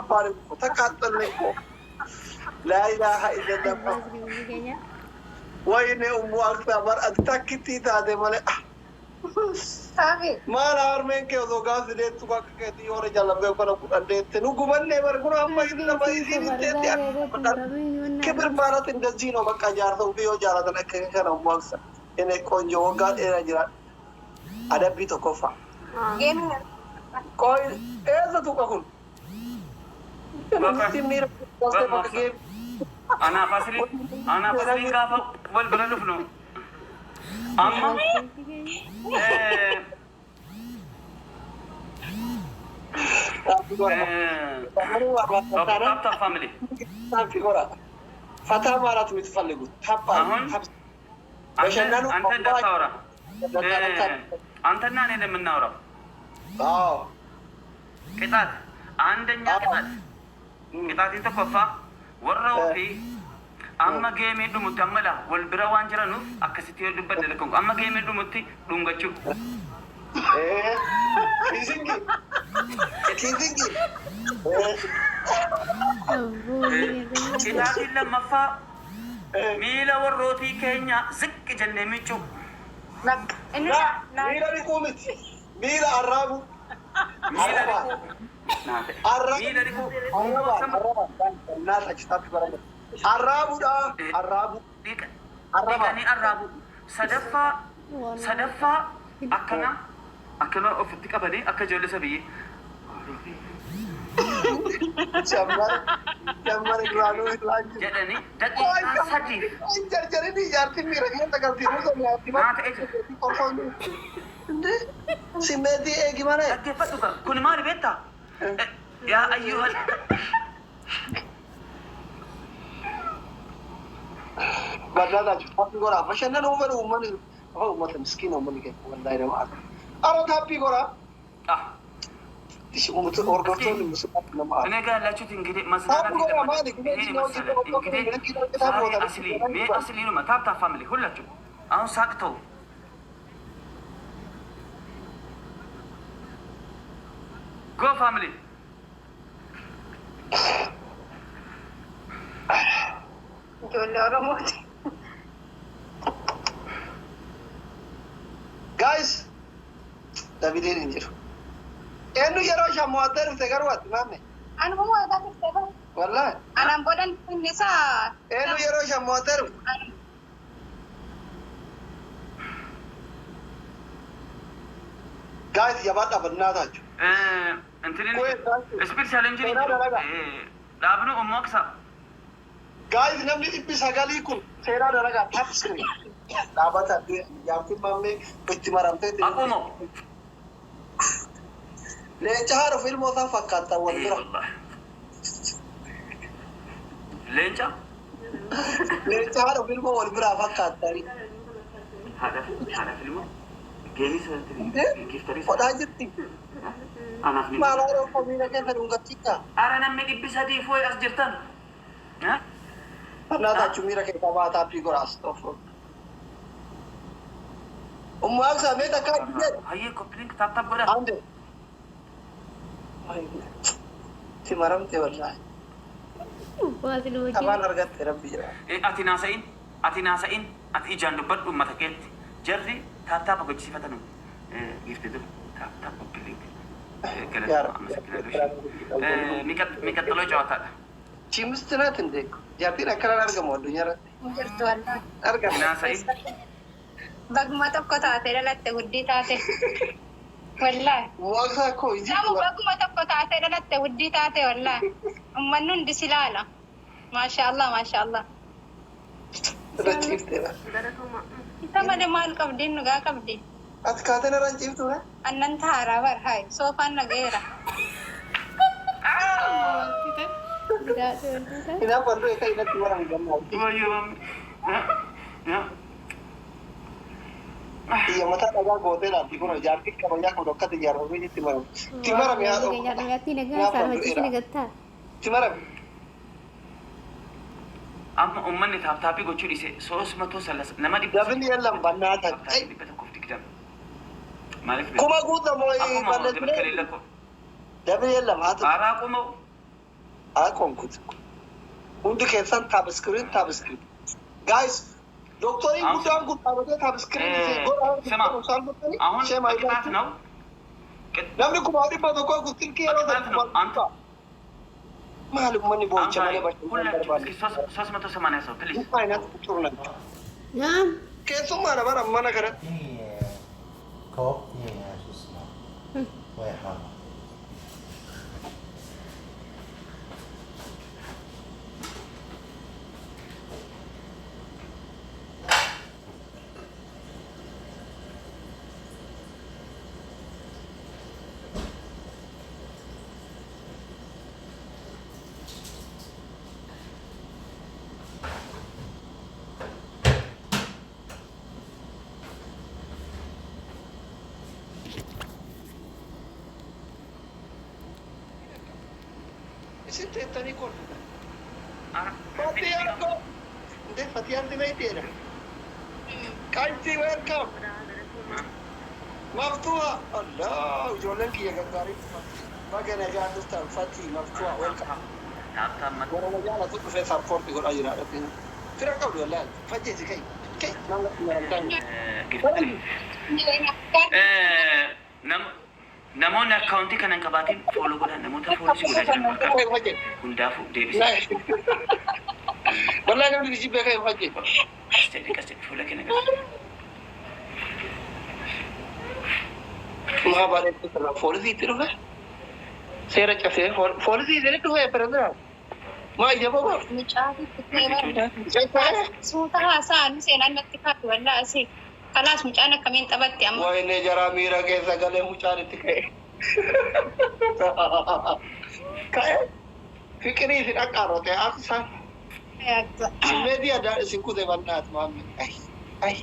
أبارك تكاتل لكم لا إله إلا الله وين أكبر أتكتي تادي مالي ما نار من كي وذوقات دي تبقى كتي ورا جل بيوكنا كده تنوكمان نبر كنا ما يدنا ما يدين تيار كبر مارات إندزينو بقى جارتو بيو جارتنا كنا مواكسا إنه كونجو وقال إيه جرا ada bito kofa game koi eza tu kakun timir poste pak game ana fasili kafa wal balanu fno amma tapta family figura fata marat mitfalligu tappa anta datawra አንተና እኔ ለምናወራው ቅጣት አንደኛ ቅጣትን ተኮፋ ወራው ፊ አማ ጌሜ ዱሙት አመላ ወልብራ ዋንጀራኑ አከስቲ ይዱበት ለከንኩ አማ ጌሜ ዱሙት ዱንገቹ ኪዚንጊ ቅጣትን ለመፋ ሚላ ወሮቲ ከኛ ዝቅ ጀነሚቹ ميلا لكومت ميلا عرابو الناس اجتاب برامج عرابو دا عرابو عرابو صدفة أكنا أفتك أبدي أكجول سبي جمر إقرانو إقران جدني دقيقة سجيف جرجرني جارتي ميرا كيان تقلتي روزو مياتي ما تأجل سيمتي إيه gimana ya? Daqui apa tu kan? Kuni mari beta. Ya ayyuhal. Badala ju. Tapi gora, macam mana umur ni? Apa umur miskin umur ni ke? Wallahi ramah. Arah tapi gora. Ah. Isi umur tu orang tu ni musuh nama. Ini kan lacu tinggi masalah Tapi gora mana ni? Ini masalah. Asli, me asli rumah. Tap family. Hulla tu. Aku sakto. Go family. Guys, tapi dia ni je. Enu jero shamu ater segar wat mame. Anu mau ada kita. Wallah. Anam bodan ini sa. Enu jero shamu ater. Guys, ya bata benar tak? انترين سبيشال انجري دابنو اموكسا guys namni ibbi sagali kun sera dalaga tap screen dabata yamti mamme bitti maramte aqumo le chaharo filmo sa fakata wala lencha le chaharo filmo wal bra fakata hada filmo gemi sentri giftari oda jitti أنا في ما لا أعرف مين كيف نقطعك. أنا نمدي بسادي فوي أسجرتن. ها؟ أنا ذا جميرة كيف ما تابي كراس توفر. أمك سامي تكاد جد. هاي كوبلينك تاب برا. عنده. تمرم تولى. أمان أرجع تربي. أتي ناسين أتي جانو بدو ما تكيت جري تاب بقول صفتنو. يفتدو تاب كوبلينك. ميكات تلو جواتها cimistina tindek jadi nak kerana harga modu nyara Virtual. harga ناسين Baguma tokko taate dhalatte guddii taate. Wallahi. waqsa ko iji Namu baguma tokko taate dhalatte guddii taate wallahi. Ummanni hundi si ilaala. Maasha Allah maasha Allah. rachiftera Isa malee maal qabdi nugaa qabdi. at kaatena ranchiftu ha Annan taaraa bar haay soofaan nageera. ina pandu eka ina tuwaran gamma iya mata daga gote la tikono jarti karo ya ko dokkate jaro wi timara timara mi ha timara amma ummanni taaptaapi gochuu dhise 330 nama dhibba dabni yallam bannata ay dhibba tokkoof digdama maaliif kuma guuta moy akkuma balle dabni kaleella ko dabni yallam hatu aaraa qumoo Akon kut. Hundi keessan tab screen. Guys, doktori guddaan guddaabatee tab screen ስማ አሁን ቅጣት ነው namni kuma dhibba tokko silkii yeroo አንተ maalum manni boocha malee ሶስት መቶ ሰማንያ ሰው ፕሊዝ አይነት ቁጥሩ ነበር نعم keessummaa nama mana kana كوب شو اسمه ويحان Sitte ettani kolme. Fatianko. Nde Fatianti mai tena. Kanti welcome. Maftua. Allah, jolan kiya gangari. Bagana jaatu stan Fati Maftua welcome. Wala jala tu fe support ko ajira ratin. Fira ka wala. Fati kai. Kai nang namoonni akkaawuntii kanan qabaatiin fooloo godhan namoota foolisii godhaa jiran hundaafu deebisa. Wallahi namni bisi beeka hin hojje. Qasxee fuula kenna gala. Maa bareedu sana foolisii itti dhufe. Seera cabsee foolisii itti dhufe perezidaa. Maa ija baba. Suuta haasa'an seenaan natti kaatu wallaa asii. Kalaas mucaan akkamiin taphatti amma. Wayne jaraa miira keessa galee mucaan itti ka'e. Ka'e fikirii isin dhaqqaarote akka meedii addaa isin kute bal'aat maammi. Ay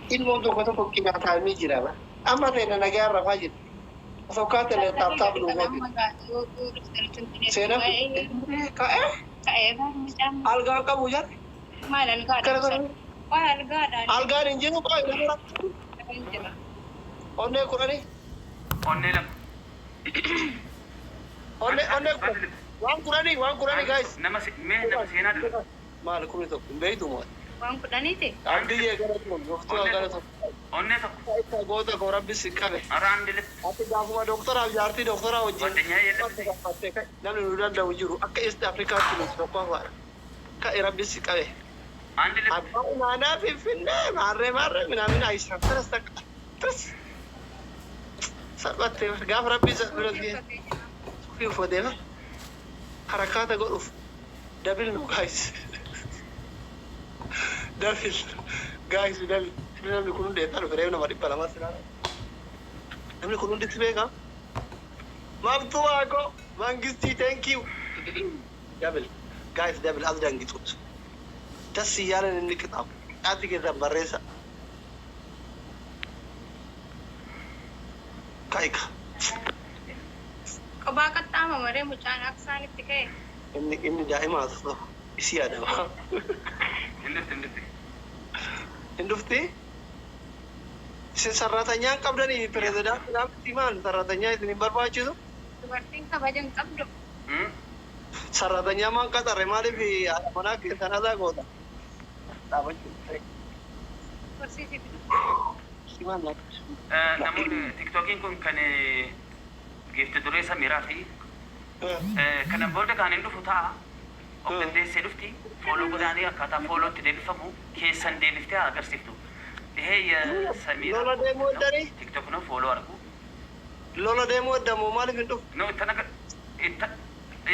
ilmoon tokko qinaataa ni jira ba. Amma ta'e nagaa rafaa jira. Fakkaata illee taaptaaf dhuunfatti. Seena ka'e algaa qabu jira. Maal algaadha? Algaan hin jiru baay'ee onnee kudhanii onnee lama onnee waan kudhanii guys nama seenaa dha maal kuni tokko hin beeytu moo waan kudhaniiti andiyyee gara tuun goftuu gara tokko onnee tokko goota koo rabbi si qabe ara andile ati gaafuma doktoraaf jaartii doktoraa wajjin waddeenyaa jedhamte namni nu danda'u jiru akka east afrikaatti nuti tokko hafaadha ka'e rabbi si qabe andile abbaa umaanaa finfinnee maarree minaamin aayisaan taras salphatte gaafa rabbi isa bira sufii uffateema harakaata godhuuf dabil nu gaayis dabil namni kun hundee taanu firee nama dhibba lamaa sinaadha namni kun hundi si beekaa mabtuu waako mangistii thank you dabil gaayis dabil as dangixuut das yalan inni kitabu ati keessa barreessa kaika kophaa qaxxaama maree mucaan akka isaanitti ka'e inni daa'ima asoo isi yaadama hindufti isin sarratanyaan qabdanii pirezidaantii maal sarratanyaa isin hin barbaachisu dubartiin kabajan qabdu sarratanyaa maan qaxarre maaliif haadha manaa keessan alaa goota namoonni tiktookiin kun kan geefte duree samiraa fi kanan booda kan hin dhufu ta'a of dandeessee dhufti fooloo godaanii akkaataa foolootti deebifamu keessan deebiftee agarsiiftu ihee samiraa lola deemuu eddanii tiktook no fooloo argu lola deemuu eddamoo maaliif hin dhufu no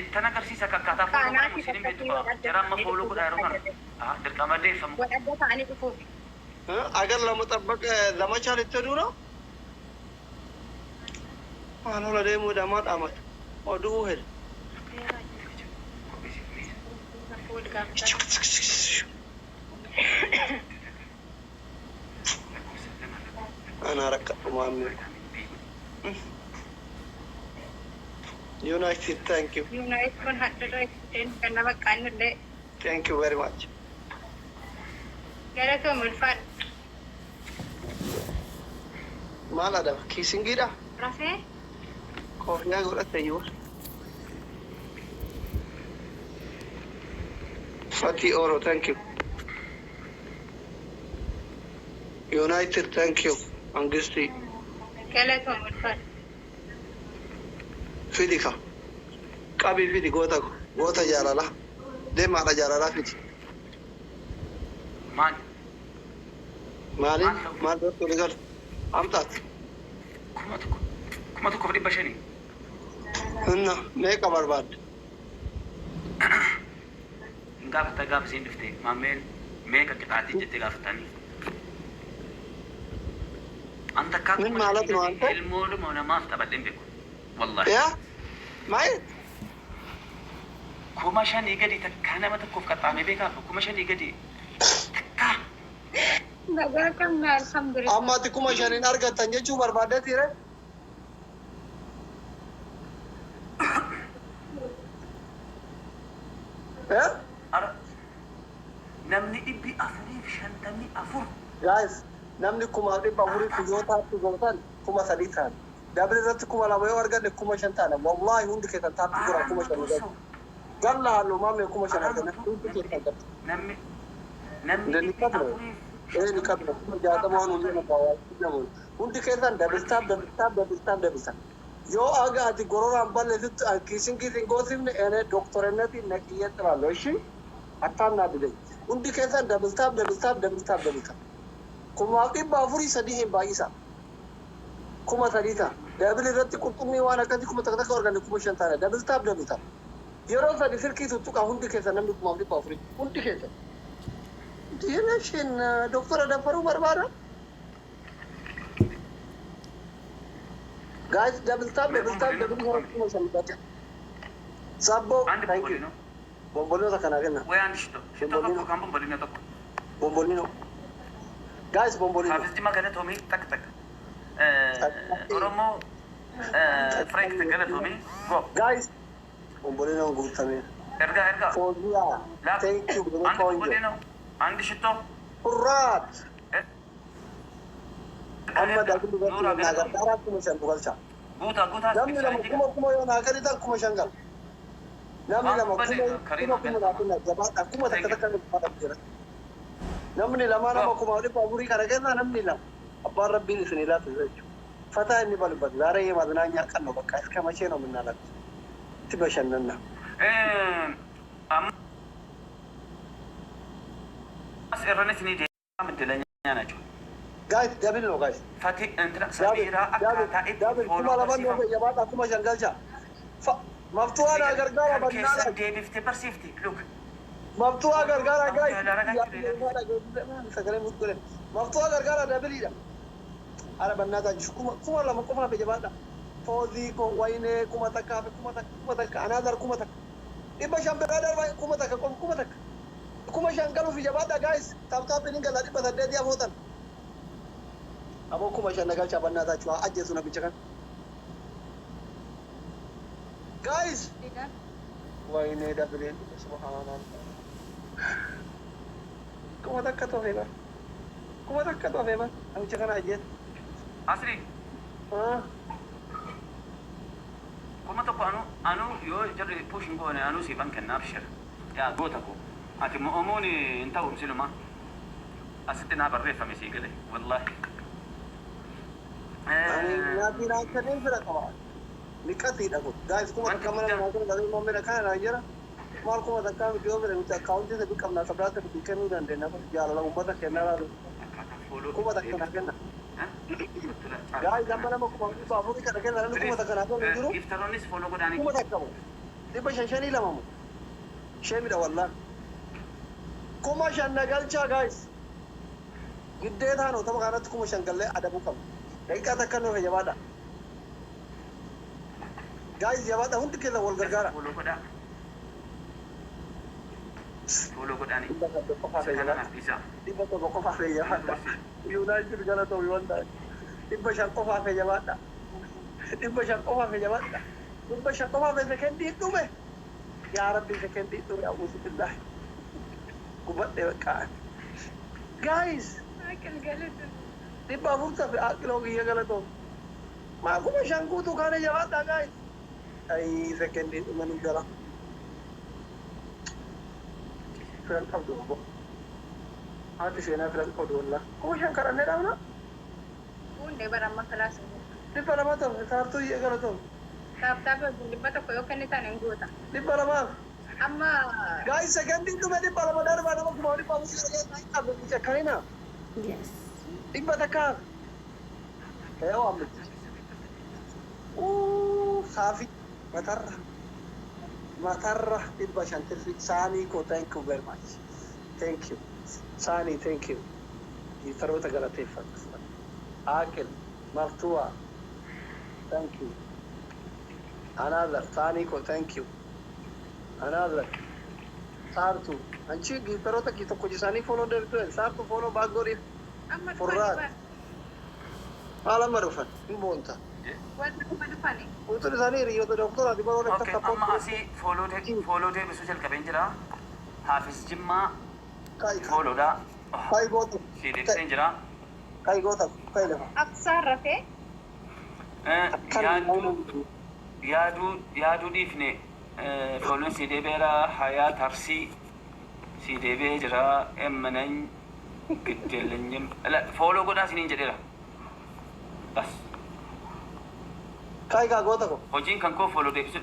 ittan agarsiisa akkaataa fooloo godhamu isin hin beektu jara amma fooloo godhaa yeroo kana dirqama deeffamu godhadda ta'anii dhufuufi agar lama chaalitti heduu no waan lola deemuu eddamaa dhaamata oduu hedha أنا ركب مامي United, thank you. United 110 karena makan deh. Thank you very much. Gara tuh mulfat. Malah dah kissing kita. Rafe? Kopinya gue rasa you. Fatih Oro, thank you. United, thank you. Angisti. Galatoom ulfaadha. Fidika. Qabi fidi goota jaalala. Deemaadha jaalala fidi. Maal? Maaliin? Maal irratti oli galu? Amtaat. Kuma tokkoof 500. Hinna meeqa barbaadde? Hin gaafata gaafa isiin dhuftee maammeen meeqa qixaatii jettee gaafatanii. Anta akka Min maalatu waanta? ilmoodhuma namaaf taphadheen beeku. Wallaahi. Yaa? Maayit? 5,000 gadi takka nama tokkoof qaxxaamee beekaaf 5,000 gadi takka. Nagaa qabna alhamdulillah. Amma ati 5,000 argattan jechuu barbaaddeetiire? Ara namni 454. Guys, namni 400 yoo taatu gootan 3,000 ta'an. Dabali irratti 2,000 yoo arganne 5,000 ta'an. Wallahi hundi keessan taatu jira 5,000 gadi. Galla halluu maamee 5,000 arganne hundi keessan gadi. Namni Ndani kabla. Ni kabla. Jaatama waan hundi maqaa jedhamu. Hundi keessan dabistaa. Yoo aga ati gororaan balleessitu kiisin goosifne ene doktorennati naqiyyatti laallo ishi akkaan naa dide. Hundi keessan dabistaa. 4,400 hin baay'isa. 3,000 ta'a. Dabili irratti qurxummii waan akkasii 1,000 arganne 5,000 ta'a. Dabistaa. Yeroo sadi sirkii tuttuqa hundi keessan namni 4,400 hundi keessan. Diinashin doktora Dafaruu barbaada. Guys, double tap. Sabbo, thank you. Bombolino takana kenna. way and shito. Shito tokko kan bombolino tokko. Bombolino. Guys, bombolino. Hafiz jima galatoomii tak. Oromoo Frank galatoomii go. Guys, bombolino guutame. Erga. Fozia. Thank you. Andi bombolino. Andi shito. Hurrat. Amma da gudu ga na ga dara kuma shan bugalcha. Guuta. Namni lama kuma yoo na gari dan kuma shangal. Namni lama kuma na kuma gaba da kuma ta kada da jira. Namni lama kuma wani baburi kana ga namni lama. Abban rabbi ni sunila ta zai. Fata ni balbal zare yi mazana nya kan no baka iska mace no munna lak. Tiba shannan na. Am as erane sini de amdelanya nacho. Guys, Dabil no guys. Fatih entra Samira akkata itti kuma laban no ya bada kuma shangalcha. Maftuwa na gargara Keessa deebifte barsiifti. Look. Maftuwa gargara guys. Maftuwa gargara Dabilida. Ara bannata kuma lama kuma be jabada. Fozi ko waine kuma takka another kuma takka. Iba shambe radar wai kuma takka. Kuma shangalu fi jabada guys. Tap ninga ladi badade dia hotan. Abo kuma shangalcha bannata chwa ajje suna bichakan. Guys, waine Dabilida subhanallah. Kuma takka to feba. Ang bichakan ajje. Asri. Kuma tokko anu yoo jarri puushin goone anu siifan kennaaf shir. Yaa goota ko. Ati mo'omuuni hin ta'u siluma. Asitti naa barreeffame sii gale. Wallaahi. Nyaati naa kanneen fira qaba. Niqatiidha kun. Guys, kuma takka mana namaa kun galii moommee kana naa jira. Maal kuma takka miti yoo fira miti akkaawuntii sadii qabna sabiraata bitii kennuu dandeenya. Jaalala uummata kennaa laatu. Kuma takka naa kenna. Guys, amma nama kuma baaburi kana kenna namni kuma takka naa kennu jiru. Iftaroonnis fooloo godhaanii. Kuma takka mu. 552 mu. Sheemidha wallaan. Kuma shannagalcha guys. Giddeetaan otama kanatti kuma shangallee adabuu qabu. Daqiiqaa takka nuuf jabaadha. Guys, jabaadha hundi keessa wal gargaara. Fooloo godhaanii. Dhibba tokko qofaaf jabaadha. Yuunaayitid galatoomi wanta. Dhibba shan qofaaf jabaadha. Dhibba shan qofaaf sekendii dhume. Yaa Rabbi sekendii dhume abuusu billahi. Gubadhe qaa'an. Guys, dhibba afurtaaf aqiloo kiyya galatoomi. Maa kuma shan guutuu kaane jabaadha guys. Ay sekendii dhume nu jala. filan qabdu obbo. Haati seenaa filan qabdu wallah. Kuma shan kadhannee dhaabna. Hundee baramma kalaas. Dhibba lama ta'u isaartuu iyyee gara ta'u. Taaptaapi wajjin dhibba tokko yoo kennitan hin goota. Dhibba lamaaf. Amma Guys, seconding dhume dhibba lama darba nama kuma dhibba afurii argee qabdu cakkalina. Yes. Dhibba takkaaf. Ee waamne. Safi matarra dhibba shantirri saanii koo thank you very much. Thank you. Saanii thank you. Taroota galateeffatu. Akil Martua thank you. Another saanii koo thank you. Another Sartu anchi taroota ki tokko jisaanii follow dertu Sartu follow back godhi. amma Furraat. Haala marufan hin boonta. wanti kuma dhufani. Utuun isaanii hiriyoota doktoraati baroon akka Okay, amma asii fooloo deebisuu jalqabeen jira. Haafis Jimmaa fooloodha. kai goota. Si deebiseen jira. Kai goota kai lafa. Aksaan rafee Yaaduu dhiifne fooloon si deebi'eera. Hayaa Tarsii si deebi'ee jira. Emmanan Giddeellenjim. Fooloo godhaa isiniin jedheera. Bas. Kai kaa goota ko. Hojiin kan koo fooloo deebisu.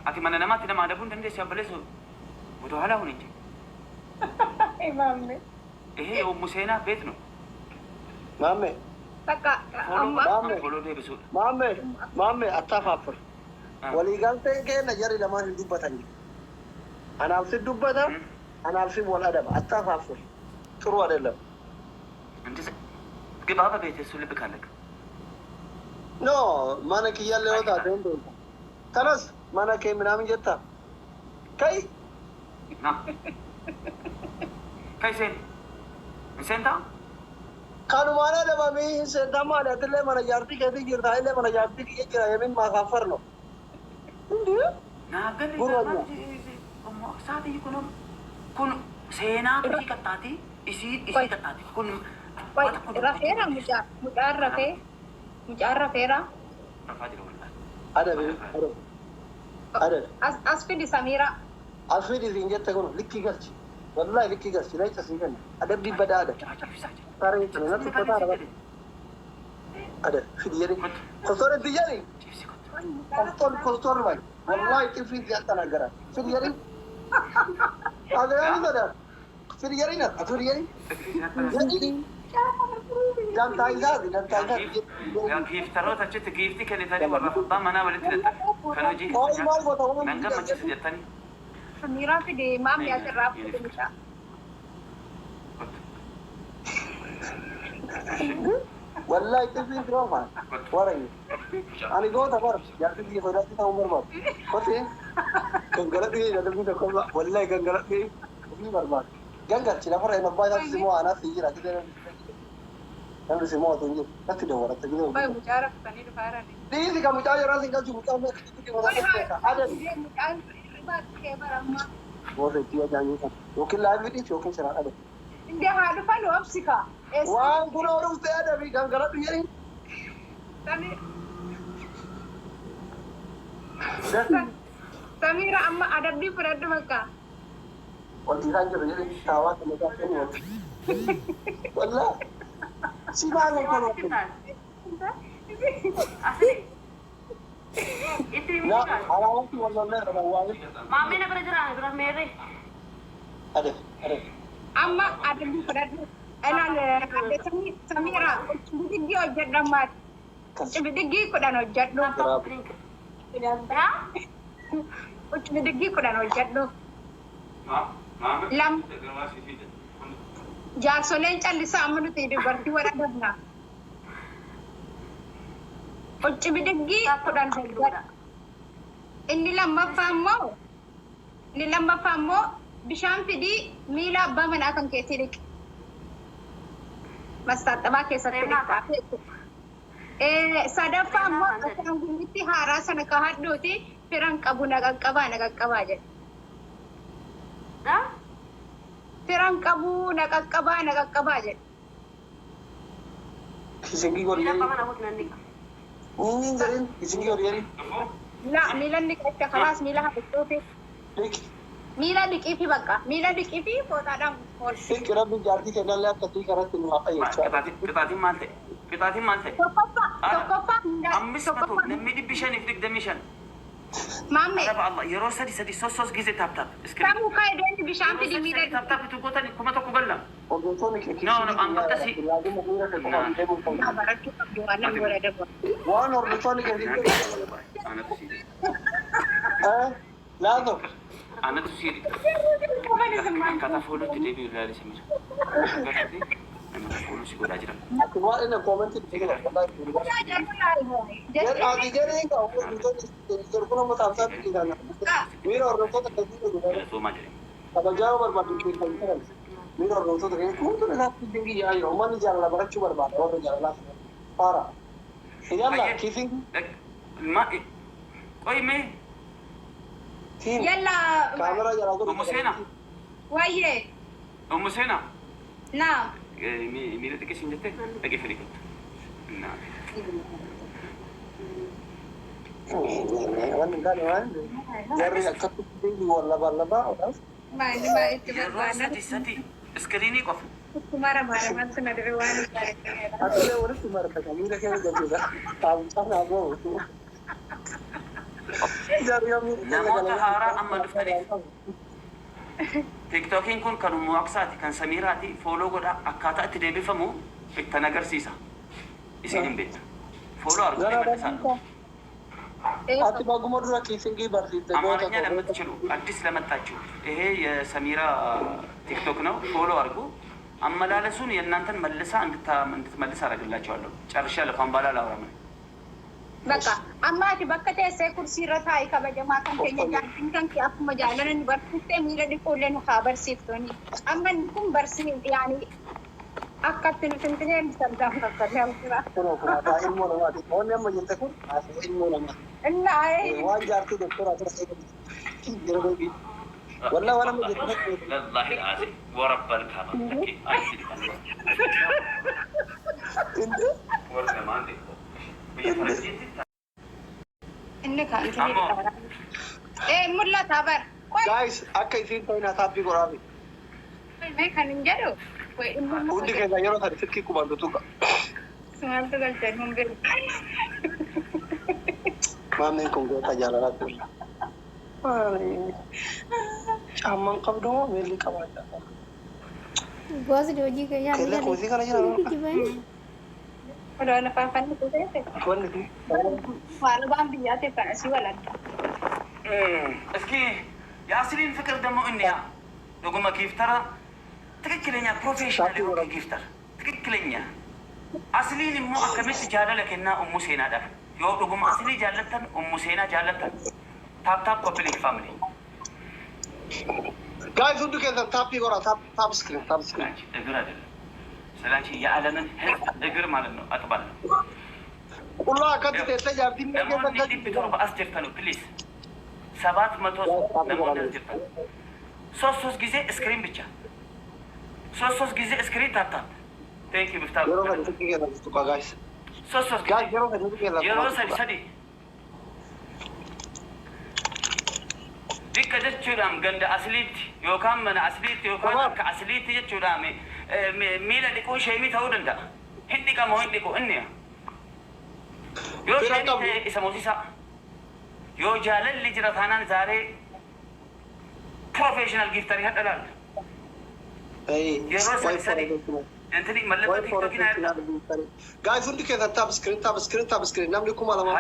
Ati mana namaatti nama adabuu hin dandeessi abballeessu. Odoo haalaa hun hin jiru. imaamne. Yommuu seenaa beeknu. Maamme. Takka amma Fooloo deebisuudha. Maamme attaaf affur. Waliigalteen keenya jari lamaan hin dubbatan jiru. Anaaf si dubbata. Anaaf si wal adaba. Attaaf affur. Turu adeellam. Gibaaba beekessu libbi kan laga. No, mana kiyyaallee yoo taate hin beekta. Kanas mana kee minaamin jetta. Kai. Na. Kai seen. Seen ta'a? Kanumaan adabamee hin seentaa maali? Atillee mana jaartii keetii jirta. Illee mana jaartii kiyya jira. Yemin maakaaf farno. Naa galli gaafaa saatii kun seenaa turii qaxxaati. Isii qaxxaati. Kun rafeera mucaan rafee. Mucaan rafeera. rafaa jira wallahi. Adabe. As fidi Samiira. Alfidi siin jette kun likkii galchi. Wallahi likkii galchi. Leecha sii kenna. Adabdi badaa adab. Saree itti natti uffataa adabate. Adab fidi jedhi. Kosoore itti jedhi. Kosoore bayi. Wallahi itti fidi jetta nagara. Fidi jedhi. Adabani sada. Fidi jedhi na. Aturi jedhi. Dantaa isaati. Giiftaroota achitti giiftii kennitanii warra abbaa manaa walitti hidhatan. Kan hojii nan gammachiisa jettanii. Samiiraa fide maamni asirraa fuudhe mucaa. Wallahi itti fidi diroofa. Warayi. Ani goota bar. Jaartii biyya sodaatti ta'uu barbaadu. Kote gangaladhee adabni tokko wallahi gangaladhee ofii barbaadu. Gangalchi lafarra hin abbaa isaatti simoo aanaa fi jira. Namni simoo otoo hin jiru. Natti dawwalatta gidee Baay'ee mucaa rakkatanii dhufaa jiran. dhiisi kan mucaa yeroo isin galchu mucaa meeqa itti walaatti adadi. Mucaan irribaatti kee barammaa. Warra itti ajaa'anii kan yookiin laayivii yookiin siraan adadi. Inde haa dhufan obsika. Waan kun ooluu ta'e adabii gangaladhu jedhin. Samiira amma adabbii fudhadhu bakka. Wanti isaan jiru jedhin taawaa kan mucaa kennu wanti. Wallaa. Si maal kan waktu? Itu Ya, awal tu warna merah awal. Mami nak berjalan merah. Ada. Amma adabbii fudhadhu. Elaan Samiira bidigii hojjedhammaat. Bidigii kudhan hojjedhu. Bidigii kudhan hojjedhu. Lam. Jaarsoleen callisaa amma nuti dubartii wal adabna. Hojji bidigii kudhan hojjedha. Inni lammaffaa immoo bishaan fidii miila abbaa manaa kan keessi dhiqe. Mastaaxabaa keessatti dhiqaa. Sadaffaa immoo akkaan gummitti haaraa sana kahadhuuti firan qabu naqaqqabaa jedhe. Firan qabu naqaqqabaa jedhe. Isingi goriyan. Ini jarin isingi goriyan. La miilan dhiqacha kalaas miila hadhuuti. Dik. Miila dhiqii fi bakka miila dhiqii fi fooxaadhaan ol. Sikira bijaartii kennallee akkasii karatti nu haqa jechaa. Qixaatiin maal ta'e? Qixaatiin maal ta'e? Tokkoffaa Ammis matu namni 525. Maamme. Adaba Allah yeroo sadi sos ጊዜ ታፕታፕ እስክሪን Sammuu kaa'ee bishaan fidi miila dhiqii. ታፕታፕ ትጎተን kuma tokko galla. Hordoftoonni kee No, no, amma akkasii. Barachuu qabdu waan nama godha dabala. waan hordoftoonni kee Anatu siri. laatoo Anatu siri. Kata follow ti debi ulali semira. Gati. Anatu follow si goda jira. waan inni koomentii dhiiga ati jedhee egaa hordoftoonni kun amma taasisaa dhiigaana miira hordoftoota kee So ma jira. kabajaa barbaadu kee kan jiran miira hordoftoota kee kun tole laatti dingi yaayo manni jaalala barachuu barbaada warra jaalalaa faara yalla kiifin Ma Oi me tiin Yalla. kaamera jalaa godhu Ummu Sena. Wayyee. Ummu Sena. Naam. Mira te que sin jette. Agi fili kut. Na. waan gaani waan jarri akkatti dingi walla ballaba odas Maali maali itti Yeroo barbaada. sadi iskriinii qofa. Kumara maaramaan sun adda waan itti atilee walitti marata miira kee gajeela taa'umsa naa gootu jarri Namoota haaraa amma dhuftaniif. Tiktokiin kun kan Muwaqsaati kan Samiiraati fooloo godha akkaataa itti deebifamu ittan agarsiisa. Isin hin beektu. Fooloo arguu deebisaa. ati baguma dura kiisingii barsiifte አማርኛ ለምትችሉ አዲስ ለመጣችሁ ይሄ የሰሚራ ቲክቶክ ነው። ፎሎ አድርጉ። አመላለሱን የእናንተን መልሳ እንድትመልስ አደርግላችኋለሁ። ጨርሻለሁ። ካሁን በኋላ አላወራም። Bakka amma ati bakka teessee kursii irra taa'ee kabajamaa kan keenya jaartiin kan kee akkuma jaalala barsiiftee miila dhiqoollee nu haa barsiiftoni. Amma inni kun yaani akka itti nu finfinneen salgaan kakkalee jira. kunoo kunaataa ilmoo namaati moonni amma jette kun haasa'e ilmoo namaati Innaa waan jaartii doktora tura eegatti والله ولا مجد والله العظيم ورب الكعبة تكي اي سيدي انت ورب ما عندي inni kan Ammo. mul'ata bar. guys akka isiin ta'ina taabbii qoraafi Mee kan hin jedhu. hundi keenya yeroo tadi silkii kubantu tuqa Maaltu galchee nun beeku. maameen kun goota jaalalaa tulla caamman qabdu moo miilli qabaadha Bos di hojii kayyaa kelle kuusii kana jira Odoo lafaan fanni kuuseete. wanni kun Waan baan biyyaatiif kan asii waladda. እስኪ የአስሊን ፍቅር ደግሞ እንያ ዶጎማ ጊፍተራ ትክክለኛ ፕሮፌሽናል የሆነ ጊፍተር ትክክለኛ አስሊን ሞ አከመች ጃለለከና ኡሙ ሴና ዳፍ ዮ ዶጎማ አስሊ ጃለተን ኡሙ ሴና ጃለተን ታፕታፕ ኮፕሊንግ ፋሚሊ guys ሁንዱ keessan taappii qoraa taap screen እግር አይደለም ስላንቺ የዓለምን ህዝብ እግር ማለት ነው አጥባለሁ qullaa akkatti teessee jaartiin ደግሞ ዲፕ ቶሎ አስጀርተኑ ፕሊዝ 700 ለሞን አስጀርተኑ ሶስት ጊዜ ስክሪን ብቻ ሶስት ጊዜ ስክሪን ታፕታፕ ቴንክ ዩ ብፍታ yeroo tadi silkii keessan tuqa guys ሶስት guys ጊዜ yeroo tadi silkii keessan yeroo sadi Dikka jechuudhaan ganda asliitti yookaan mana asliitti yookaan akka asliitti jechuudhaan miila dhiquu sheemii ta'uu danda'a. Hin dhiqamoo hin dhiqu inni. Yoo sheemii ta'e isa moosisaa. Yoo jaalalli jira taanaan zaaree professional giftarii hadha laalla. Yeroo sadi intini mallattoo tiktookiin ayirra. guys hundi keessan taap screen namni kuma lama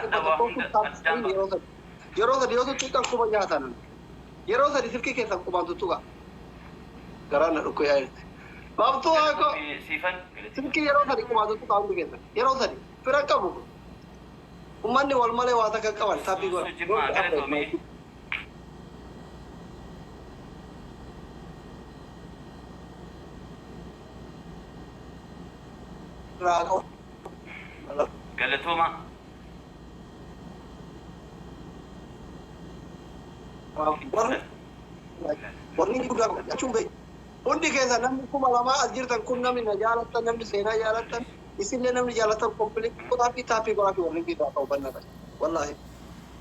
yeroo sadi yoo tuttuqan kuma nyaatan yeroo sadi silkii keessan kumaan tuttuqa garaan na dhukku yaa'etti baabtuu haako Siifan. silkii yeroo sadi kumaan tuttuqa hundi keessan yeroo sadi fira qabu ummanni wal malee waa takka qaban taapbii Jimmaa galatoomee. Galatooma. warri guddaa jechuun beeku hundi keessa namni kuma lamaa as jirtan kun namni na jaalattan namni seenaa jaalattan isinlee namni jaalattan kompiliikii godhaa fi taappii godhaa fi warri guddaa ta'uu bannata wallaahi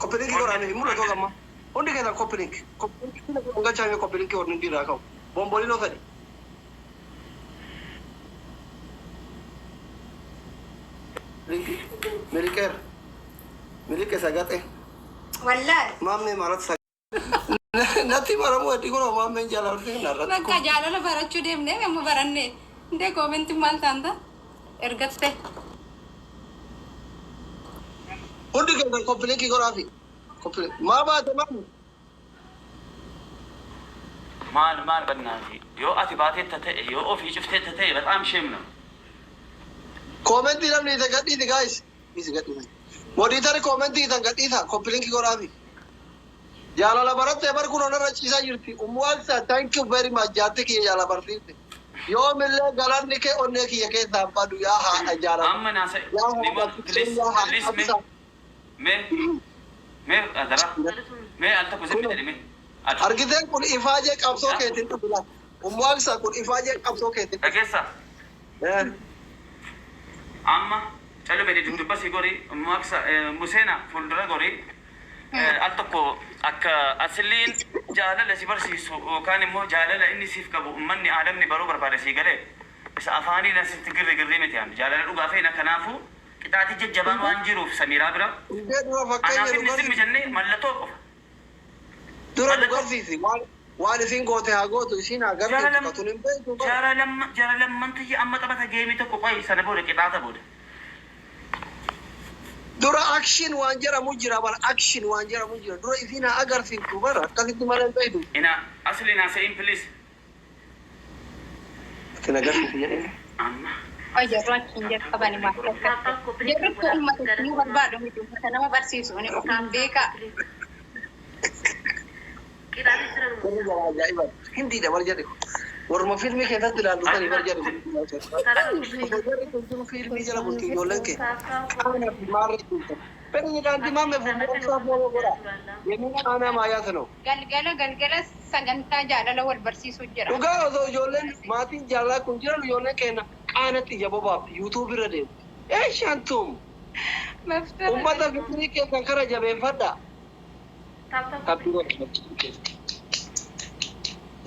kompiliikii godhaa fi mul'atu gamma Hundi keessa koppilink. Koppilink hanga chaayee koppilinkii warri hundi irraa qabu. Bomboliinoo sadi. Milikeer. Milike sagate. Wallahi. Maammee marat sagate. Natti maramu adii kun maammeen jaallatee narratti. Bakka jaalala barachuu deemnee amma baranne. Ndee koomenti maal taanta? Ergatte. Hundi keessa koppilinkii goraafi. Koppilink. Maa baate maamu? ማል በእናቴ yoo ati baateetta ta'e yoo ofii cufteetta ta'e በጣም ሼም ነው። Koomenti namni isa gadhiisi gaayis. Isa gadhiisi. Moodiitari koomenti isa gadhiisa koppilinkii goraafi. Jaalala barattee bar kun onarra ciisaa jirti. Umwaalsa thank you very much jaatte kiyya jaalala barsiifte. Yoo millee galanni kee onnee kiyya keessaa badu yaa haadha jaalala. amma naasa mee adara mee anta kusin bidani mee Argiteen kun ifaajee qabsoo keetiin dhufila. Umwaalsa kun ifaajee qabsoo keetiin. dhageessa amma callu bedi dubbasi gori maksa museena fuuldura gori al tokko akka asliin jaalala si barsiisu yookaan immoo jaalala inni siif qabu ummanni aadamni baruu barbaada sii galee isa afaanii nasitti girri miti aan jaalala dhugaa feena kanaafu qixaatii jajjabaan waan jiruuf samiiraa bira anaaf inni simmi jennee mallattoo qofa Dura dubarsiisi waan isin goote haa gootu isin haa gargaartu katun hin beeku. Jara lammantii amma taphata geemii tokko qoyi sana booda qixaata booda. Dura akshin waan jedhamu jira bara akshin waan jedhamu jira dura isin haa agarsiiftu bara akkasitti malee hin beeku. Ina asli naa se'in please. Isin agarsiisu jedhee. Amma. Ajarru achiin jalqabani maal akka. Jarri kun uummata ni barbaadu miti uummata nama barsiisu ni ofiin beeka. Ajaa'iba! Hindiidha bar jedhe. Warma fiilmii keessatti ilaallu tani bar jedhe. Fiilmii jala bulti ijoolleen kee. Penni daandii maamme fuuldursaa fooloo godha. Yemmuu aanaa maayaa sanoo. Galgala sagantaa jaalala wal barsiisuu jira. Dhugaa osoo ijoolleen maatiin jaalalaa kun jiran ijoolleen keenya qaanatti ija bobaafti yuutuub irra deemu. Shantuum. Uummata fiilmii keessan kara jabeeffadha.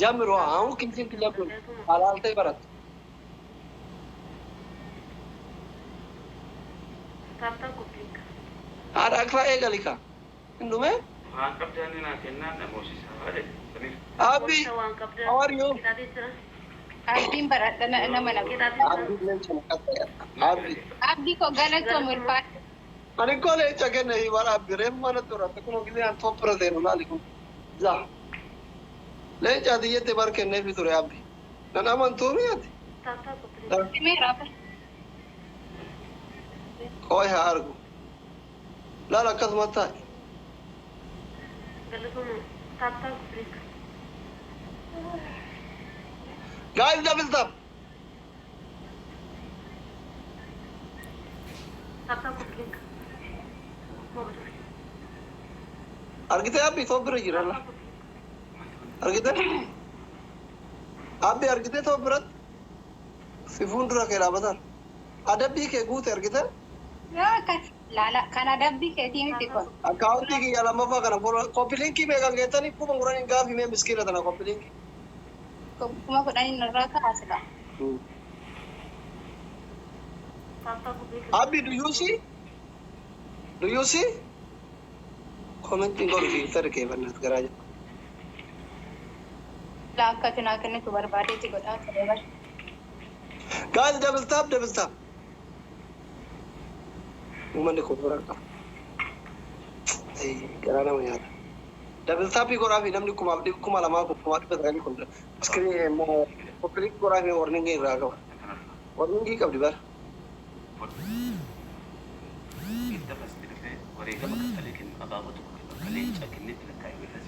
Jamiro ahu kincin kilabun halal tay barat. Tata kuplik. Ada akra egalika. Indume? Waan qabdani na kennan namoosisa ade. Abi, how are you? Abdiin baradha nama Abdi ko galata mulfaat. Ani kole chakene hi bara abirem mana tora takuno gide an topra denu nalikum. Za. Le jadi yete bar kenne bi ture abdi. Nan aman tu mi ati. Tata kuplik. Mera. Koi ha argu. La la kasmata. Galatumu. Tata kuplik. Guys double tap. Tata kuplik. Argite abdi topra jirala. Argite? Abdi argite topra. Sifundura ke rabatan. Adabbi ke gute argite? Ya kan lala kan adabbi ke timiti kon. Accounti ki ala mafa kana copy link ki megan getani kuma ngurani gafi me miskila tana copy link. Kuma kudani naraka asla. Tata kuplik. Abdi do you see? Do you see? Commenting on filter ke banat garaja. Laka tina kene tu barbadi ti goda kare. Guys double tap double tap. Umane ko beraka. Karana mo yata. Double tap ko rafi namni kuma lama ko kuma di petrani ko. Screen mo ko click ko rafi warning ngi raga. Warning ngi kabdi bar. Kita pasti deh, warga bakal kalian ababat, kalian cakap ni tidak kayak gitu.